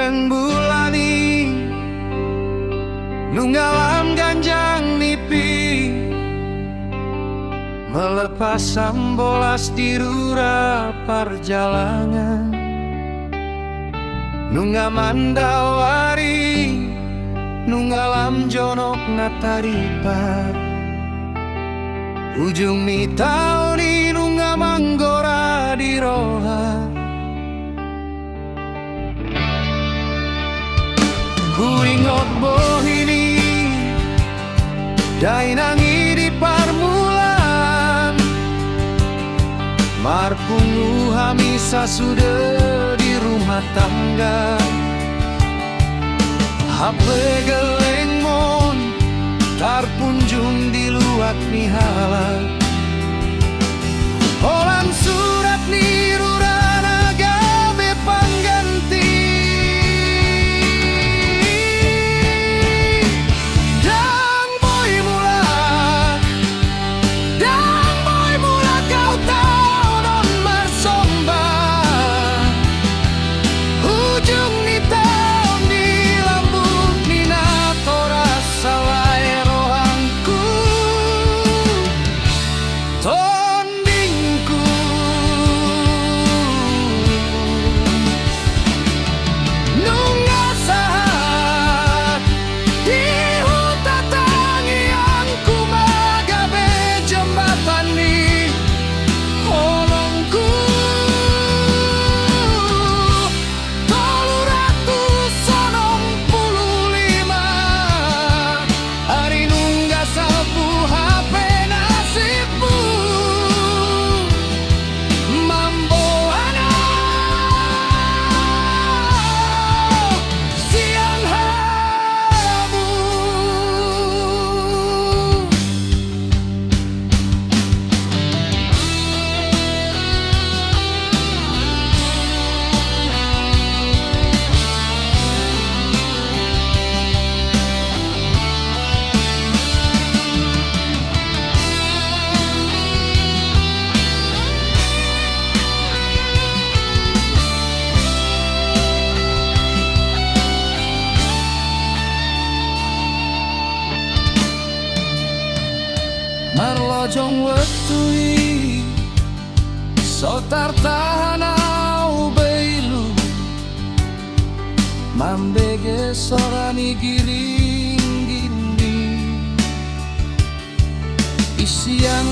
Rembulani nunggalam ganjang nipi melepas sambolas di rura perjalanan nungga mandawari nunggalam jonok nataripa ujung mi tauni nungga manggora di roha ku ingot bohini dainangi di parmulan marpungu hamisa sudah di rumah tangga hape geleng mon tarpunjung di luak nihala orang surat nirurana gabe pangganti dan boy mula kau tahu non marsomba ujung ni tahun di lambung nina toras salai rohangku tondingku nungga saat di hutan tangi yang ku magabe jembatan ni holongku tolu ratus sonong puluh lima hari nungga sapu HP nasibmu mamboana siang habu marlojong wetui sotar tahanau beilu mambege sorani giring gini isian